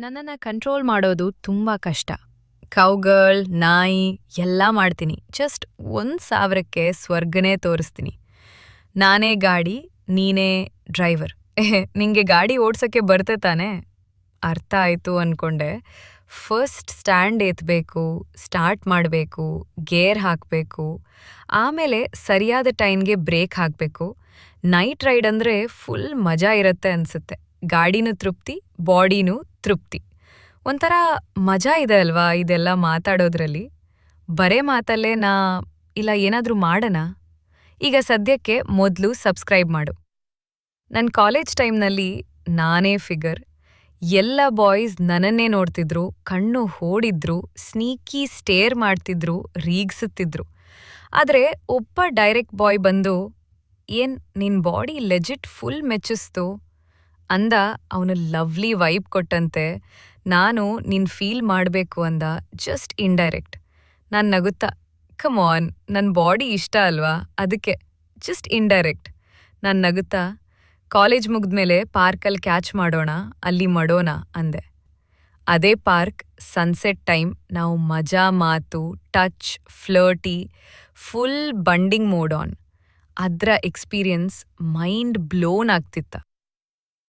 ನನ್ನನ್ನು ಕಂಟ್ರೋಲ್ ಮಾಡೋದು ತುಂಬ ಕಷ್ಟ. ಕೌಗರ್ಲ್, ನಾಯಿ ಎಲ್ಲ ಮಾಡ್ತೀನಿ. ಜಸ್ಟ್ 1,000ಕ್ಕೆ ಸ್ವರ್ಗನೇ ತೋರಿಸ್ತೀನಿ. ನಾನೇ ಗಾಡಿ, ನೀನೇ ಡ್ರೈವರ್. ನಿಂಗೆ ಗಾಡಿ ಓಡ್ಸಕ್ಕೆ ಬರುತ್ತೆ ತಾನೇ? ಅರ್ಥ ಆಯ್ತು ಅನ್ಕೊಂಡೆ. ಫಸ್ಟ್ ಸ್ಟ್ಯಾಂಡ್ ಎತ್ತಬೇಕು, ಸ್ಟಾರ್ಟ್ ಮಾಡಬೇಕು, ಗೇರ್ ಹಾಕಬೇಕು, ಆಮೇಲೆ ಸರಿಯಾದ ಟೈಮ್ಗೆ ಬ್ರೇಕ್ ಹಾಕಬೇಕು. ನೈಟ್ ರೈಡ್ ಅಂದರೆ ಫುಲ್ ಮಜಾ ಇರುತ್ತೆ ಅನ್ಸುತ್ತೆ. ಗಾಡಿನೂ ತೃಪ್ತಿ, ಬಾಡಿನೂ ತೃಪ್ತಿ. ಒಂಥರ ಮಜಾ ಇದೆ ಅಲ್ವಾ ಇದೆಲ್ಲ ಮಾತಾಡೋದ್ರಲ್ಲಿ? ಬರೇ ಮಾತಲ್ಲೇ ಇಲ್ಲ ಏನಾದ್ರೂ ಮಾಡಣ? ಈಗ ಸದ್ಯಕ್ಕೆ ಮೊದಲು ಸಬ್ಸ್ಕ್ರೈಬ್ ಮಾಡು. ನನ್ನ ಕಾಲೇಜ್ ಟೈಮ್ನಲ್ಲಿ ನಾನೇ ಫಿಗರ್. ಎಲ್ಲ ಬಾಯ್ಸ್ ನನ್ನನ್ನೇ ನೋಡ್ತಿದ್ರು, ಕಣ್ಣು ಹೋಡಿದ್ರು, ಸ್ನೀಕಿ ಸ್ಟೇರ್ ಮಾಡ್ತಿದ್ರು, ರೀಗ್ಸುತ್ತಿದ್ರು. ಆದ್ರೆ ಒಬ್ಬ ಡೈರೆಕ್ಟ್ ಬಾಯ್ ಬಂದು, ಏನ್ ನಿನ್ ಬಾಡಿ ಲೆಜಿಟ್ ಫುಲ್ ಮೆಚ್ಚಿಸ್ತು ಅಂದ. ಅವನು ಲವ್ಲಿ ವೈಬ್ ಕೊಟ್ಟಂತೆ. ನಾನು ನಿನ್ ಫೀಲ್ ಮಾಡ್ಬೇಕು ಅಂದ, ಜಸ್ಟ್ ಇಂಡೈರೆಕ್ಟ್. ನಾನ್ ನಗುತ್ತಾ, ಕಮ್ ಆನ್, ನನ್ ಬಾಡಿ ಇಷ್ಟ ಅಲ್ವಾ ಅದಕ್ಕೆ, ಜಸ್ಟ್ ಇಂಡೈರೆಕ್ಟ್. ನಾನ್ ನಗುತ್ತಾ, ಕಾಲೇಜ್ ಮುಗ್ದ್ಮೇಲೆ ಪಾರ್ಕಲ್ಲಿ ಕ್ಯಾಚ್ ಮಾಡೋಣ, ಅಲ್ಲಿ ಮಾಡೋಣ ಅಂದೆ. ಅದೇ ಪಾರ್ಕ್, ಸನ್ಸೆಟ್ ಟೈಮ್, ನಾವು ಮಜಾ ಮಾತು, touch, flirty, full bonding mode on. ಅದ್ರ ಎಕ್ಸ್ಪೀರಿಯನ್ಸ್ ಮೈಂಡ್ ಬ್ಲೋನ್ ಆಗ್ತಿತ್ತ.